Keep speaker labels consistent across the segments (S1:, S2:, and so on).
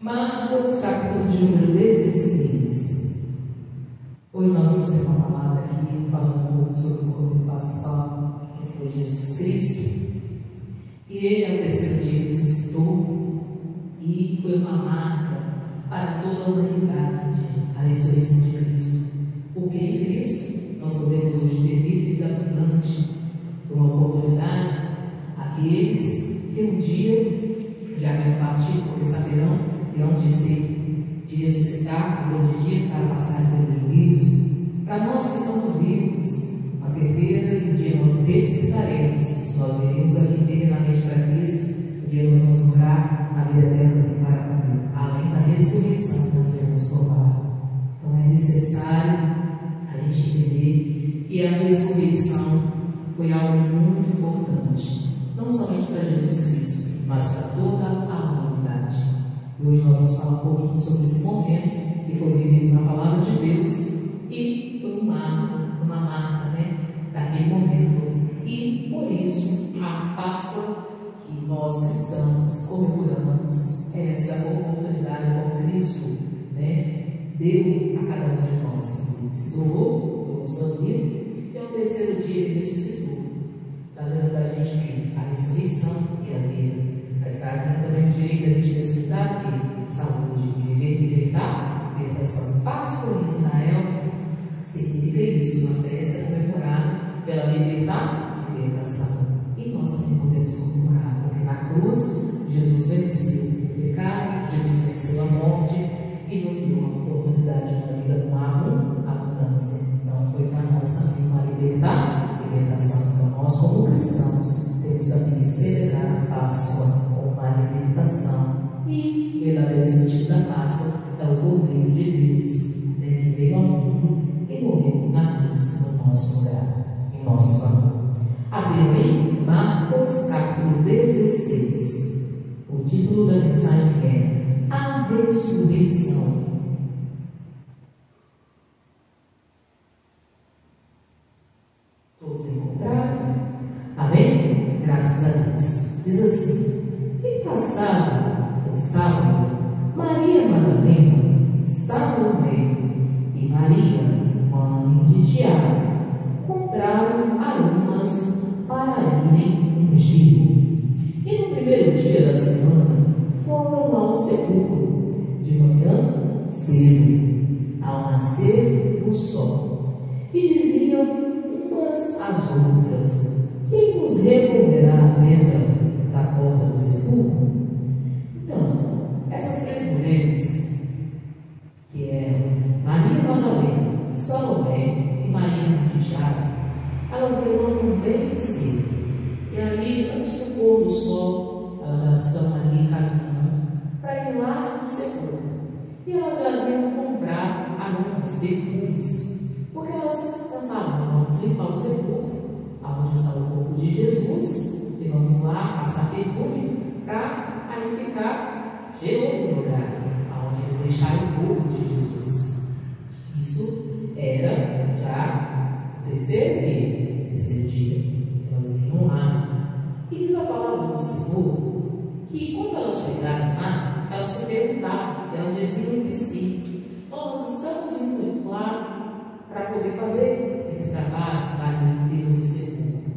S1: Marcos, capítulo de número 16. Hoje nós vamos ter uma palavra aqui falando um pouco sobre o corpo pascal, que foi Jesus Cristo. E ele, ao terceiro dia, ressuscitou e foi uma marca para toda a humanidade, a ressurreição de Cristo. Porque em Cristo nós podemos hoje ter vida abundante, uma oportunidade àqueles que um dia já haviam partido, porque saberão que hão de ressuscitar no grande dia para passar pelo juízo. Para nós que somos vivos, a certeza que um dia nós ressuscitaremos, se nós viremos aqui eternamente para Cristo, um dia nós vamos morar a vida eterna para com Deus, além da ressurreição que nós iremos provar. Então é necessário a gente entender que a ressurreição foi algo muito importante, não somente para Jesus Cristo, mas para toda a humanidade. E hoje nós vamos falar um pouquinho sobre esse momento que foi vivido na Palavra de Deus e foi uma marca, daquele momento. E por isso a Páscoa que nós cristãos comemoramos é essa oportunidade que Cristo deu a cada um de nós. Ele se doou sua vida e ao terceiro dia ele ressuscitou, trazendo da gente a ressurreição e a vida. Mas trazendo também o direito da gente ressuscitar, que saúde, viver, libertação. Páscoa em Israel significa isso, uma festa comemorada pela libertação. E nós também podemos comemorar, porque na cruz Jesus venceu o pecado, Jesus venceu a morte e nos deu uma oportunidade de uma vida com abundância. Então foi para nós também uma libertação. Então nós, como cristãos, temos também que celebrar a Páscoa com uma libertação. E o verdadeiro sentido da Páscoa é o Cordeiro de Deus, que veio ao mundo e morreu na cruz no nosso lugar, em nosso favor. Abriu aí Marcos capítulo 16. O título da mensagem é A Ressurreição. Todos encontraram? Amém? Graças a Deus. Diz assim: E passado o sábado, Maria Madalena, Salomé e Maria, mãe de Tiago, compraram aromas para irem ungir. E no primeiro dia da semana foram ao sepulcro, de manhã cedo, ao nascer o sol, e diziam umas às outras: Quem nos removerá a pedra da porta do sepulcro? Então, essas três mulheres, que eram Maria Madalena, Salomé e Maria de Tiago, elas levantam bem cedo, e ali, antes do pôr do sol, elas já estão ali caminhando para ir lá no sepulcro. E elas haviam comprar aromas, perfumes, porque elas pensavam: vamos limpar o sepulcro, aonde está o corpo de Jesus, e vamos lá passar perfume para aí ficar cheiroso no lugar aonde eles deixaram o corpo de Jesus. Isso era já o terceiro dia que elas iam lá. E diz a palavra do Senhor que quando elas chegaram lá, elas se perguntavam, elas diziam entre si: nós estamos indo lá para poder fazer esse trabalho da limpeza do sepulcro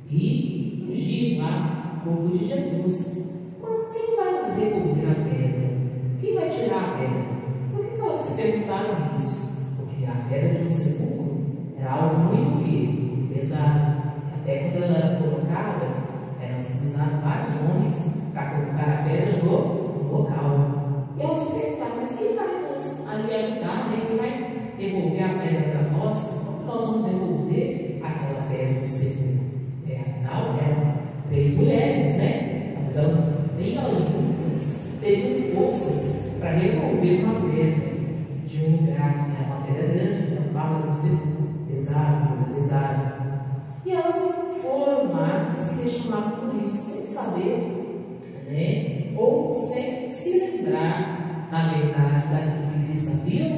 S1: e ungir lá o corpo de Jesus. Mas quem vai nos remover a pedra? Quem vai tirar a pedra? Por que elas se perguntaram isso? Porque a pedra de um sepulcro era algo muito pesado. Até quando ela era colocada, eram utilizados vários homens para colocar a pedra no local. E elas se perguntaram: mas quem vai nos ali ajudar? Quem vai remover a pedra para nós? Como nós vamos remover aquela pedra do sepulcro? Afinal, eram três mulheres, mas elas, nem elas juntas teriam forças para remover uma pedra de um lugar, era uma pedra grande, então estava no sepulcro, pesado. E elas foram lá e se questionaram por isso, sem saber, ou sem se lembrar, na verdade, daquilo que Cristo havia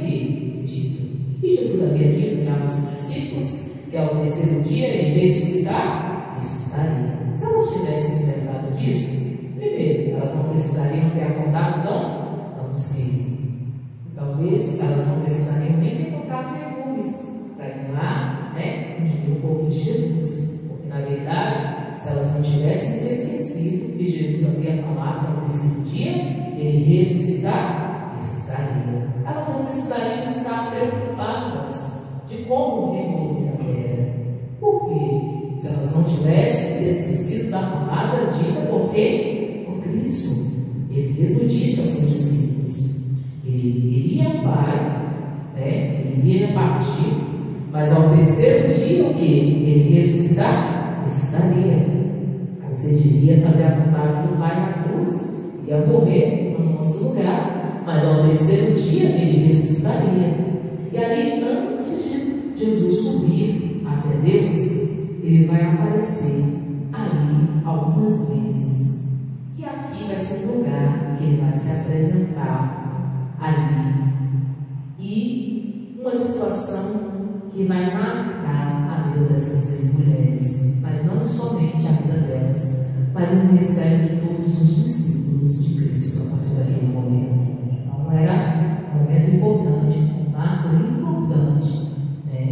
S1: dito. E Jesus havia dito já aos seus discípulos que ao terceiro dia ele ressuscitaria. Se elas tivessem se lembrado disso, primeiro, elas não precisariam ter acordado tão talvez elas não precisariam nem ter comprado perfumes para ir lá, né, ungir o corpo de Jesus. Porque, na verdade, se elas não tivessem se esquecido que Jesus havia falado que no terceiro dia ele ressuscitaria, elas não precisariam estar preocupadas de como remover a pedra. Por quê? Se elas não tivessem se esquecido da palavra dita por quê? Por Cristo. Ele mesmo disse aos seus discípulos: ele iria ao Pai, né? Ele iria partir, mas ao terceiro dia o que? Ele ressuscitaria. Você iria fazer a vontade do Pai na cruz, ia morrer no nosso lugar, mas ao terceiro dia ele ressuscitaria. E ali, antes de Jesus subir até Deus, ele vai aparecer ali algumas vezes. E aqui vai ser o lugar que ele vai se apresentar ali. E uma situação que vai marcar a vida dessas três mulheres, mas não somente a vida delas, mas o ministério de todos os discípulos de Cristo a partir daquele momento. Então era um momento importante, um marco importante, né,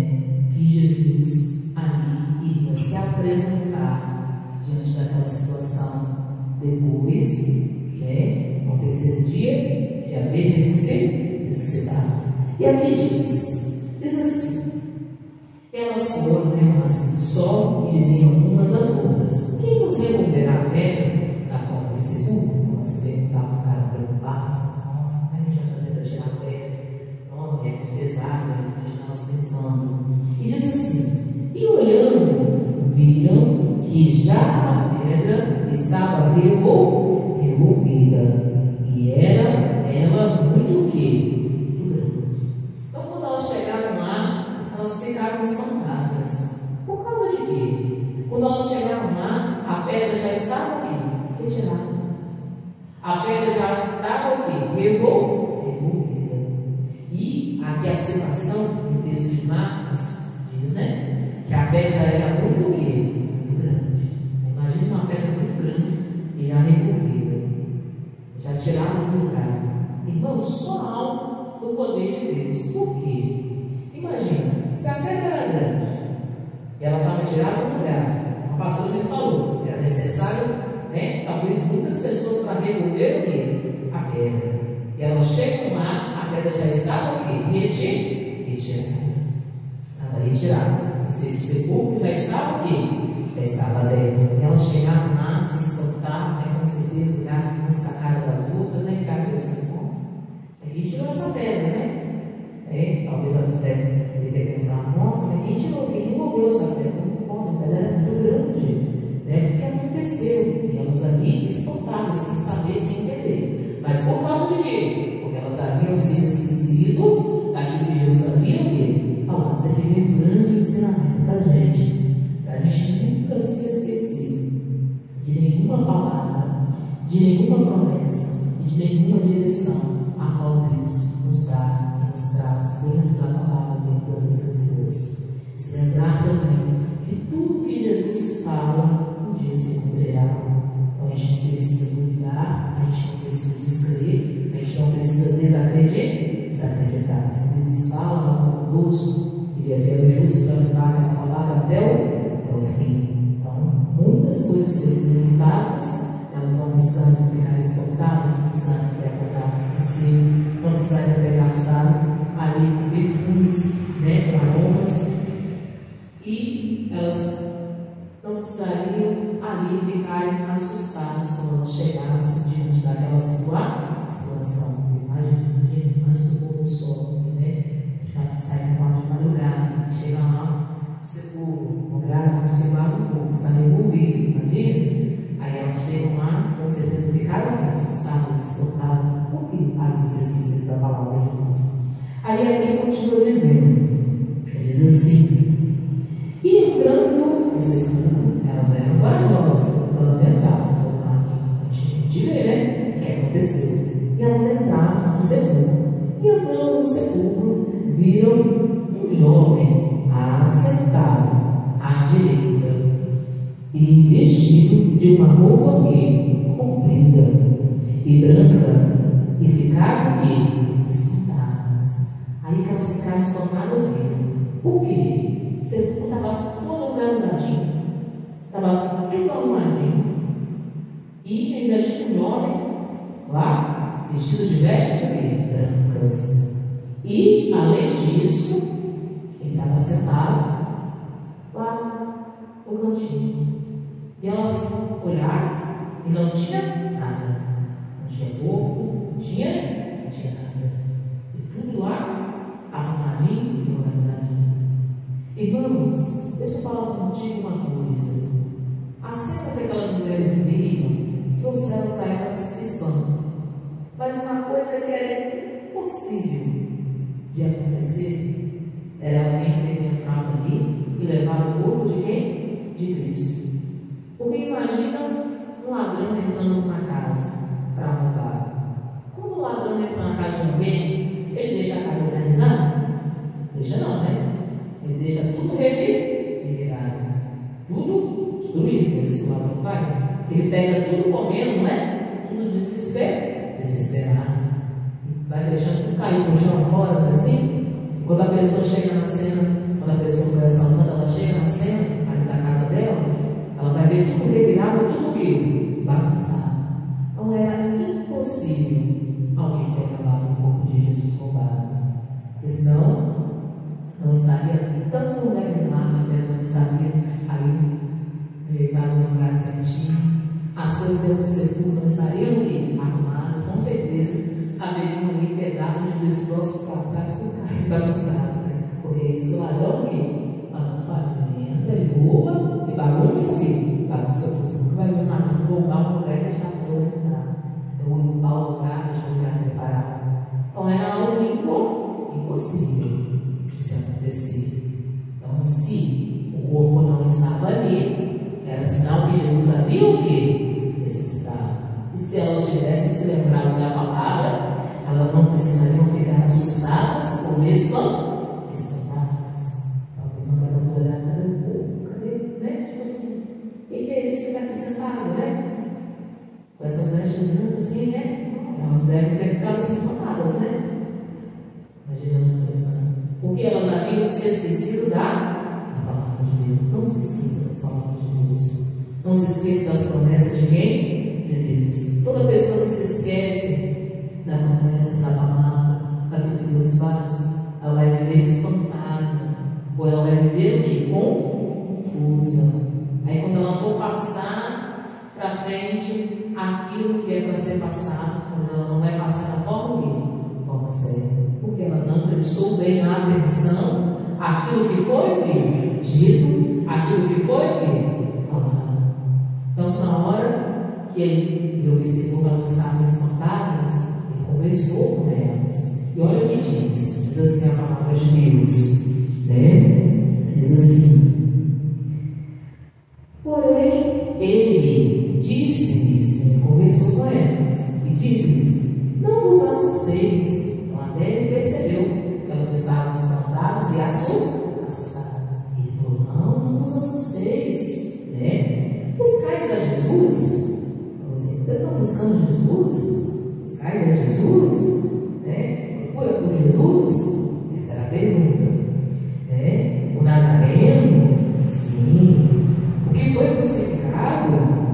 S1: que Jesus ali iria se apresentar diante daquela situação. Depois, né, no terceiro dia de haver ressuscitado. E aqui diz assim: elas foram, né, nascendo do sol e diziam umas às outras: quem nos removerá a pedra da porta do sepulcro? Elas se perguntavam, ficaram preocupadas: nossa, como é que a gente vai fazer para tirar a pedra? Não, é muito pesado, imagina elas pensando. E diz assim: e olhando, viram que já a pedra estava revolvida, e era ela muito o quê? Muito grande. Então, quando elas chegaram lá, elas ficaram espantadas. Por causa de quê? Quando elas chegaram lá, a pedra já estava o quê? Retirada. A pedra já estava o quê? Revolvida. E aqui a citação no texto de Marcos diz, né, que a pedra era muito o quê? Muito grande. Imagina uma pedra muito grande e já revolvida, já tirada do lugar. Irmão, só algo do poder de Deus. Por quê? Imagina, se a pedra era grande e ela estava tirada do lugar, o pastor me falou, era necessário, né, talvez muitas pessoas para remover o quê? A pedra. E elas chegam lá, a pedra já estava o quê? Retirada. Estava retirada. O sepulcro já estava o quê? Já estava dentro. E elas chegaram lá, se espantaram, né, com certeza, olharam umas para a cara das outras, né, ficaram pensando: nossa, quem tirou essa pedra, né? Talvez elas devem ter pensado: nossa, mas quem removeu essa pedra? Muito bom, a pedra era muito grande, né? O que aconteceu? E elas ali espantadas, sem saber, sem entender. Mas por causa de quê? Porque elas haviam se esquecido daquilo que Jesus havia o quê? Falado. Isso aqui é um grande ensinamento para a gente nunca se esquecer de nenhuma palavra, de nenhuma promessa e de nenhuma direção a qual Deus nos dá e nos traz dentro da palavra, dentro das Escrituras. Se lembrar também que tudo que Jesus fala um dia se cumprirá. Então a gente não precisa duvidar, a gente não precisa descrer, a gente não precisa desacreditar. Se Deus fala conosco, Ele é fiel e justo para levar a palavra até o fim. Então, muitas coisas serem duvitadas, elas não precisam ficar espantadas, não precisam pegar o seu, não precisam pegar ali com perfumes, né, com aromas, e elas não precisariam ali ficarem assustadas quando elas chegassem diante daquela situação. Imagina, antes do pôr do sol, né? Já sai com de madrugada, chega lá, o lugar onde você guarda um pouco, está revolvido, imagina? Aí elas chegam lá, com certeza ficaram assustadas, espantadas. Por que? Você esqueceu da palavra de Deus. Aí aqui continua dizendo, diz assim: e entrando no sepulcro, elas eram corajosas, quando entraram, a gente vê, né, o que aconteceu. E elas entraram no sepulcro. E entrando no sepulcro, viram um jovem assentado à direita e vestido de uma roupa comprida e branca, e ficaram espantadas. aí que elas ficaram espantadas mesmo. Por quê? Você estava todo organizadinho, estava tudo arrumadinho. E ainda tinha um jovem lá, vestido de vestes brancas. E, além disso, ele estava sentado lá no cantinho. E elas olharam e não tinha nada. Não tinha corpo, não tinha nada. E tudo lá, arrumadinho e organizadinho. Irmãos, deixa eu falar contigo uma coisa. A cena que aquelas mulheres viram trouxeram para elas espanto. Mas uma coisa que era impossível de acontecer era alguém ter entrado ali e levado o corpo de quem? De Cristo. Porque imagina um ladrão entrando numa casa para roubar. Quando o ladrão entra na casa de alguém, ele deixa a casa organizada? Deixa não, né? Ele deixa tudo revirado, tudo destruído, isso que o ladrão faz. Ele pega tudo correndo, não é? Tudo desesperado. Vai deixando tudo cair no chão fora, assim. E quando a pessoa chega na cena, quando a pessoa foi assaltada, ela chega na cena, ali da casa dela, ela vai ver tudo revirado, tudo o quê? Bagunçado. Então era impossível alguém ter levado o corpo de Jesus roubado. Porque senão, não estaria tão organizado, não estaria ali ajeitado no lugar certinho. As coisas dentro do sepulcro não estariam o quê? Arrumadas, com certeza. Haveriam ali pedaços de destroços para trás, tudo caído bagunçado, né? Porque é isso que o ladrão, o quê? O ladrão faz, ele entra, ele rouba e bagunça o quê? Bagunça tudo. Você nunca vai ver o ladrão roubar um lugar e deixar tudo organizado. Eu vou limpar o lugar, deixar o lugar preparado. Então era algo impossível de se acontecer. Então, se o corpo não estava ali, era sinal que Jesus havia o quê? Ressuscitado. E se elas tivessem se lembrado da palavra, elas não precisariam ficar assustadas ou mesmo espantadas. Talvez não vai dar toda olhada, cadê o corpo? Cadê? Né? Tipo assim, quem é esse que está aqui sentado, né? Com essas vestes brancas, quem é? Elas devem ter ficado assim espantadas, né? Imaginando, pensando. Porque elas haviam se esquecido da palavra de Deus. Não se esqueça das palavras de Deus. Não se esqueça das promessas de quem? De Deus. Toda pessoa que se esquece da promessa, da palavra, daquilo que Deus faz, ela vai viver espantada. Ou ela vai viver o que? Confusa. Aí quando ela for passar para frente aquilo que é para ser passado, quando ela não vai passar da forma certa. Porque ela não prestou bem a atenção àquilo que foi o que? Dito, aquilo que foi o que? Falado. Então, na hora que ele observou que elas estavam espantadas, ele conversou com elas. E olha o que diz assim a palavra de Deus, né? Diz assim: porém, ele disse-lhes, ele conversou com elas, e disse-lhes: não vos assusteis. Então até ele percebeu que elas estavam espantadas e assustadas. Ele falou: não vos assusteis, né? Buscais a Jesus. Vocês estão buscando Jesus? Buscais a Jesus? Né? Procura por Jesus? Essa era a pergunta. Né? O Nazareno? Sim. O que foi crucificado?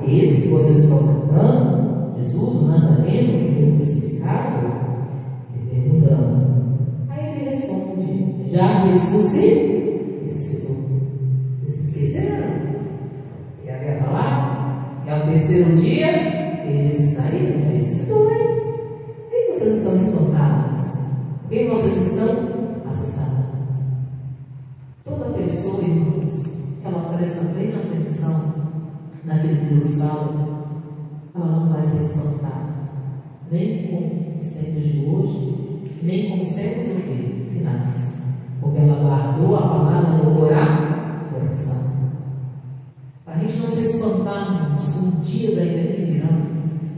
S1: Esse que vocês estão procurando? Jesus, o Nazareno, que foi crucificado? Ele perguntando. Aí ele responde: já ressuscitou. Vocês se esqueceram? Ele havia falado que ao terceiro dia ele ressuscitaria, já ressuscitou, né? Por que vocês estão espantadas? Por que vocês estão assustadas? Toda pessoa, irmãos, que ela presta bem atenção naquilo que Deus fala, ela não vai se espantar, nem com os tempos de hoje, nem com os tempos finais, porque ela guardou a palavra no coração. Para a gente não se espantarmos com dias ainda que virão,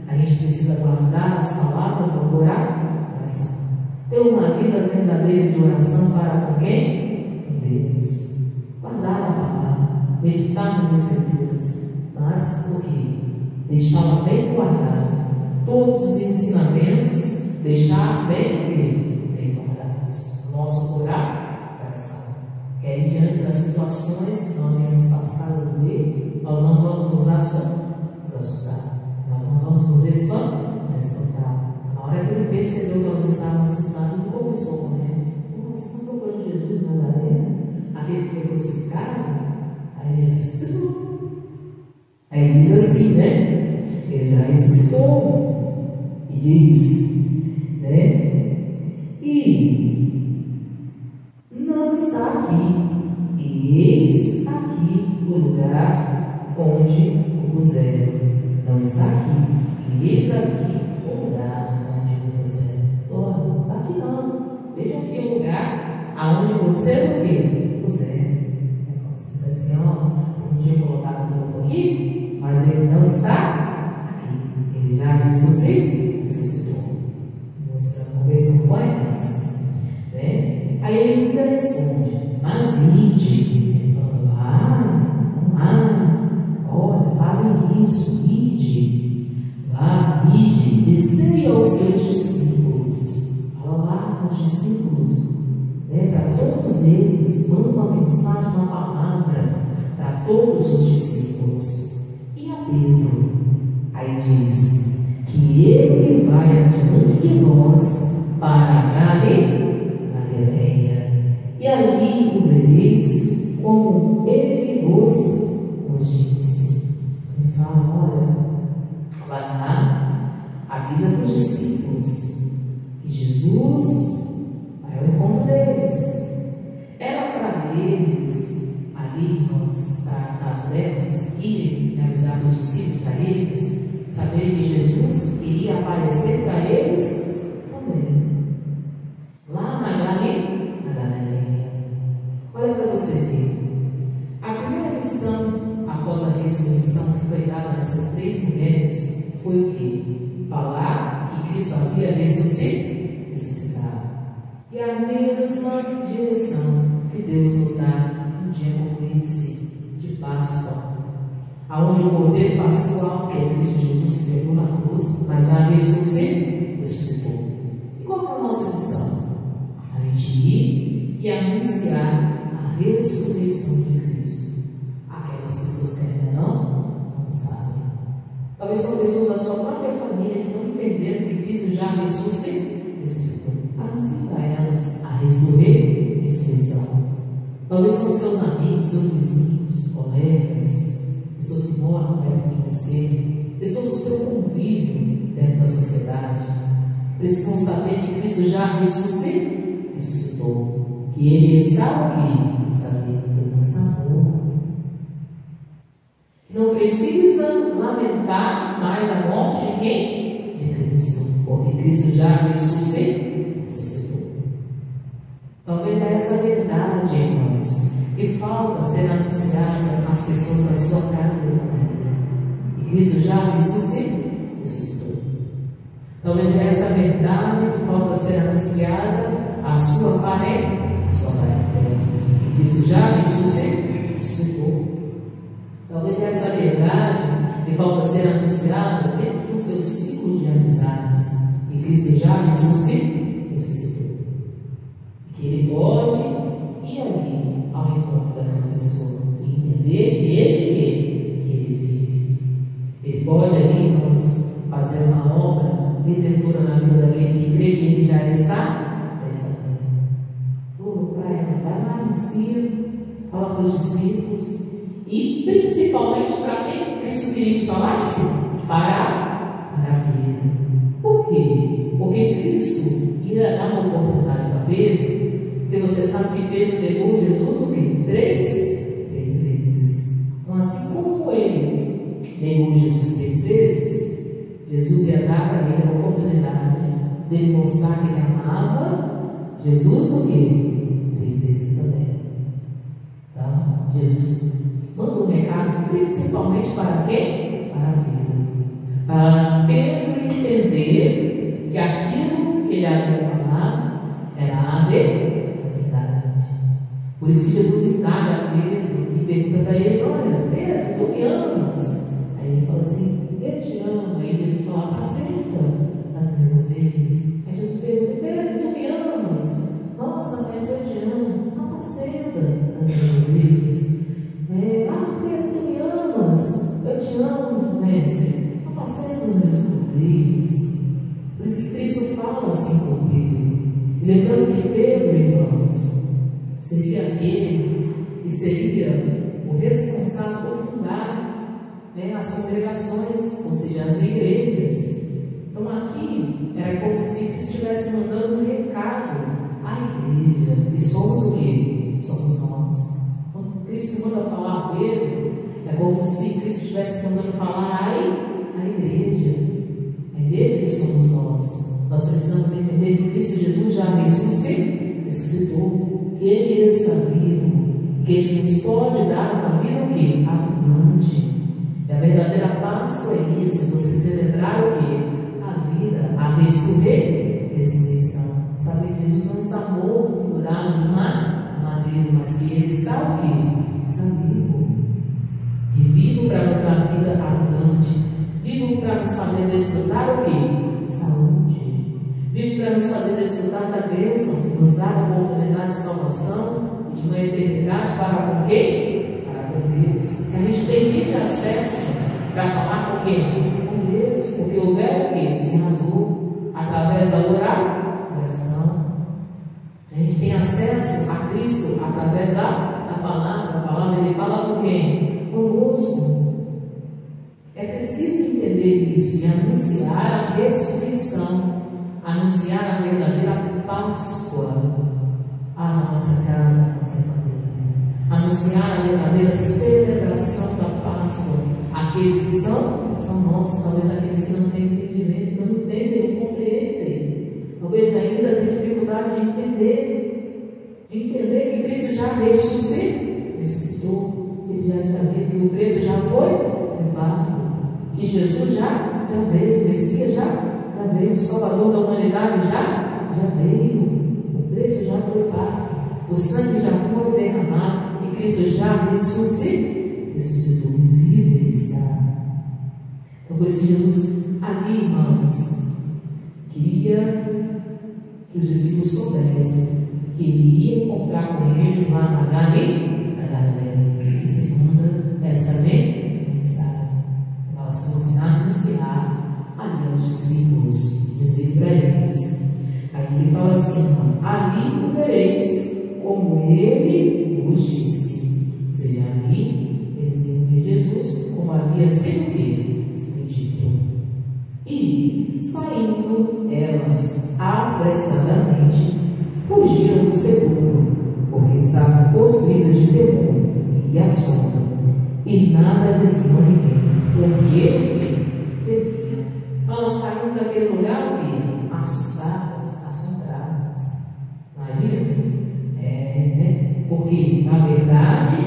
S1: a gente precisa guardar as palavras no coração. Ter uma vida verdadeira de oração para com quem? Com Deus. Guardar a palavra, meditar nas Escrituras, mas o que? Deixá-la bem guardada. Todos os ensinamentos, deixar bem o que? Bem guardados. Nosso situações que nós iremos passar a viver, nós não vamos nos assustar, nós não vamos nos espantar. Na hora que ele percebeu que nós estávamos assustados, ele começou com eles. Vocês estão procurando Jesus de Nazaré, aquele que foi crucificado? Aí ele já ressuscitou. Aí ele diz assim, né? Ele já ressuscitou. E diz, né? E não está aqui, e eis aqui o lugar onde o puseram. Não está aqui, e eis aqui o lugar onde o puseram. Olha, aqui não. Veja aqui o lugar aonde vocês o quê? Puseram. É como se dissesse assim, ó, vocês não tinham colocado o corpo aqui, mas ele não está aqui. Ele já ressuscitou. Mostrando a conversão com a irmãs, né? Aí ele ainda responde, mas ide. Ele fala, olha, fazem isso, ide. Ide, dizei aos seus discípulos. Fala lá aos discípulos, né? Para todos eles, manda uma mensagem, uma palavra para todos os discípulos. E a Pedro, aí diz que ele vai adiante de nós para a Galileia, e ali o vereis como ele vos disse. Ele fala, olha, vai lá, avisa para os discípulos que Jesus vai ao encontro deles. Era para eles, ali, irmãos, para a casa delas, irem avisar para os discípulos, para eles, saber que Jesus iria aparecer para eles também. Lá na Galileia. Olha para você ver. A primeira missão após a ressurreição que foi dada a essas 3 mulheres foi o quê? Falar que Cristo havia ressuscitado. E a mesma direção que Deus nos dá no dia como esse, de Páscoa, aonde o Cordeiro Pascual, que é Cristo Jesus, se pegou na cruz, mas já ressuscitou. E qual é a nossa missão? A gente ir e anunciar a ressurreição de Cristo. Aquelas pessoas que ainda não sabem. Talvez são pessoas da sua própria família que não entenderam que Cristo já ressuscitou. Anuncie para elas a ressurreição. Talvez são seus amigos, seus vizinhos, colegas, pessoas que moram perto de você, pessoas do seu convívio dentro da sociedade, precisam saber que Cristo já ressuscitou, que Ele está aqui, Ele não está morto, que não precisa lamentar mais a morte de quem? De Cristo, porque Cristo já ressuscitou. Talvez é essa verdade, irmãos, que falta ser anunciada às pessoas da sua casa e família. E Cristo já ressuscitou. Talvez é essa verdade que falta ser anunciada à sua parentela. E Cristo já ressuscitou. Talvez é essa verdade que falta ser anunciada dentro dos seus ciclos de amizades. E Cristo já ressuscitou. Que Ele pode ir ali ao encontro daquela pessoa e entender que Ele vive. Ele pode ali, irmãos, fazer uma obra redentora na vida daquele que crê que Ele já está bem. Para ela, vai lá, anuncia, fala para os discípulos e principalmente para quem Cristo queria que falasse? Para Pedro. Por quê? Porque Cristo ia dar uma oportunidade para Pedro. Porque você sabe que Pedro negou Jesus o quê? 3 vezes. Então, assim como ele negou Jesus 3 vezes, Jesus ia dar para ele a oportunidade de mostrar que ele amava Jesus o quê? 3 vezes também. Então, Jesus manda um recado principalmente para quem? Para Pedro. Para Pedro entender que aquilo que ele havia falado era a verdade. Por isso que Jesus indaga a Pedro e pergunta para ele: olha, Pedro, tu me amas? Aí ele fala assim: eu te amo. Aí Jesus fala: apacenta as minhas ovelhas. Aí Jesus pergunta: Pedro, tu me amas? Nossa, mas eu te amo. Apacenta as minhas ovelhas. Lembrando que Pedro, irmãos, seria aquele que seria o responsável por fundar, né, as congregações, ou seja, as igrejas. Então aqui era como se estivesse mandando um recado à igreja. E somos o quê? Somos nós. Quando Cristo manda falar a Pedro, é como se Cristo estivesse mandando falar à igreja. A igreja que somos nós. Nós precisamos entender que Cristo Jesus já ressuscitou, que Ele está vivo, que Ele nos pode dar uma vida o quê? Abundante. E a verdadeira Páscoa é isso, você celebrar o quê? A vida, a ressurreição. Saber que Jesus não está morto, pendurado no madeiro, mas que Ele está o quê? Está vivo. E vivo para nos dar vida abundante. Vivo para nos fazer desfrutar o quê? Saúde. Vivo para nos fazer desfrutar da bênção, nos dar a oportunidade de salvação e de uma eternidade para com quem? Para com Deus. Que a gente tem livre acesso para falar com quem? Com Deus. Porque o véu que se rasgou através da oração. A gente tem acesso a Cristo através da palavra. A palavra Ele fala com quem? Conosco. É preciso entender isso e anunciar a ressurreição. Anunciar a verdadeira Páscoa à nossa casa, à nossa família. Anunciar a verdadeira celebração da Páscoa àqueles que são nossos, talvez aqueles que não têm entendimento, não entendem, não compreendem, talvez ainda tenham dificuldade de entender que Cristo já ressuscitou, que Ele já está vivo, que o preço já foi pago, que Jesus já veio, o Messias já veio, o Salvador da humanidade já veio, o preço já foi pago, o sangue já foi derramado e Cristo já ressuscitou e vive e está. Então, por isso que Jesus ali, irmãos, queria que os discípulos soubessem que Ele ia encontrar com eles lá na Galileia. E segunda, essa mensagem, elas fossem anunciar ali aos discípulos, dizer para eles. Aí Ele fala assim: ali o vereis, como Ele vos disse. Ou seja, ali eles iam ver Jesus como havia sido dito. E saindo elas apressadamente, fugiram do sepulcro, porque estavam possuídas de temor e assombro, e nada diziam a ninguém, porque temiam. Elas saíram daquele lugar o quê? Assustadas, assombradas. Imagina? Porque na verdade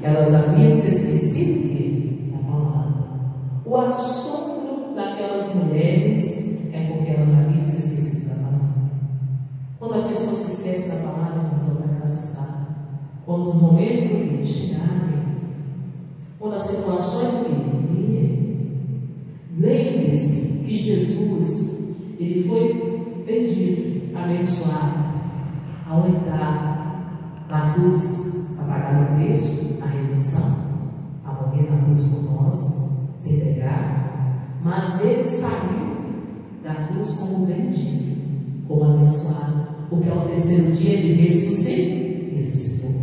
S1: elas haviam se esquecido da palavra. O assombro daquelas mulheres é porque elas haviam se esquecido da palavra. Quando a pessoa se esquece da palavra, ela vai ficar assustada. Quando os momentos que chegarem, quando as situações que virem, lembre-se que Jesus, Ele foi bendito, abençoado, ao entrar na cruz, a pagar o preço, a redenção, a morrer na cruz por nós, se entregar, mas Ele saiu da cruz como bendito, como abençoado, porque ao terceiro dia Ele ressuscitou.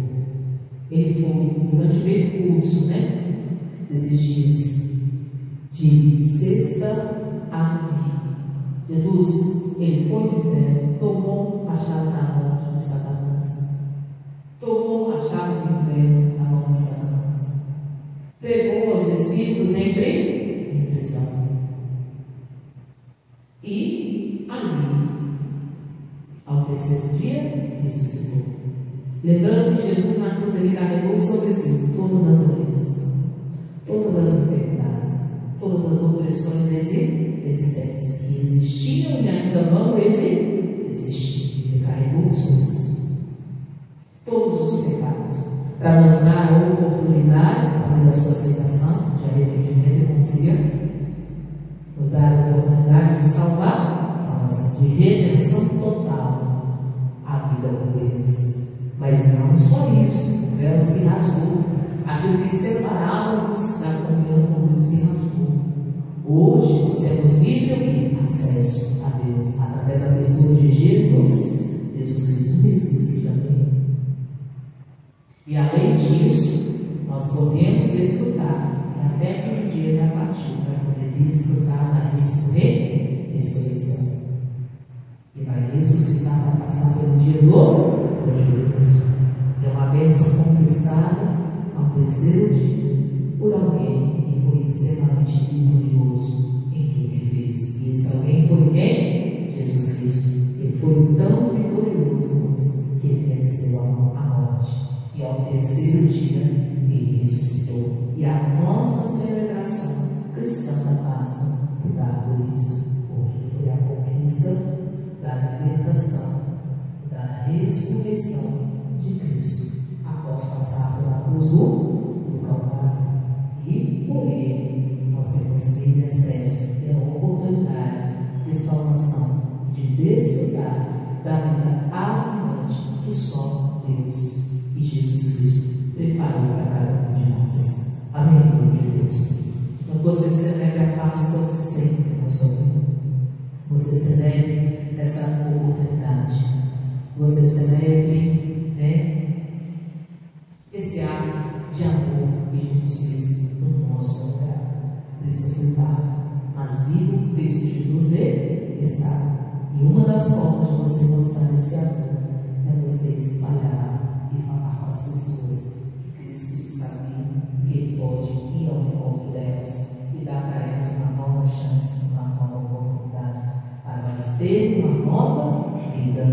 S1: Ele foi durante o percurso, desses dias, de sexta a domingo. Jesus, Ele foi no inferno, tomou as chaves da morte de Satanás, tomou as chaves do inferno na mão de Satanás, pregou os espíritos em prisão, e ali, ao terceiro dia, ressuscitou. Lembrando que Jesus na cruz Ele carregou sobre si todas as doenças, todas as enfermidades, todas as opressões existentes que existiam e ainda vão existir. Ele carregou sobre si todos os pecados para nos dar a oportunidade, através da sua aceitação, de arrependimento e conserto, nos dar a oportunidade de salvação, de redenção total à vida com Deus. Mas não só isso, o véu se rasgou, aquilo que separava-nos da comunhão com Deus se rasgou. Hoje nós temos livre acesso a Deus através da pessoa de Jesus E além disso, nós podemos desfrutar, até que um dia já partiu, para poder desfrutar da ressurreição. E vai ressuscitar para passar pelo dia do juízo. É uma bênção conquistada ao terceiro dia por alguém que foi extremamente vitorioso em tudo que fez. E esse alguém foi quem? Jesus Cristo. Ele foi tão vitorioso, irmãos, que ele venceu a morte. E ao terceiro dia ele ressuscitou. E a nossa celebração cristã da Páscoa se dá por isso, porque foi a conquista da libertação, da ressurreição de Cristo, após passar pela cruz do Calvário. E por ele nós temos livre acesso e a oportunidade de salvação, de desfrutar da vida abundante que só Deus e Jesus Cristo preparou para cada um de nós. Amém, povo de Deus. Então você celebre a Páscoa sempre na sua vida. Você celebre essa oportunidade. Você celebre, esse ato de amor que Jesus fez no nosso lugar. Por isso eu fui pago, mas vivo Cristo Jesus está. E uma das formas de você mostrar esse amor é você espalhar e falar com as pessoas que Cristo está vivo, que Ele pode ir ao encontro delas e dar para elas uma nova chance, uma nova oportunidade, para elas terem uma nova vida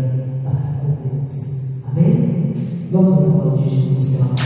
S1: para com Deus. Amém? Vamos ao nome de Jesus, pelo amor.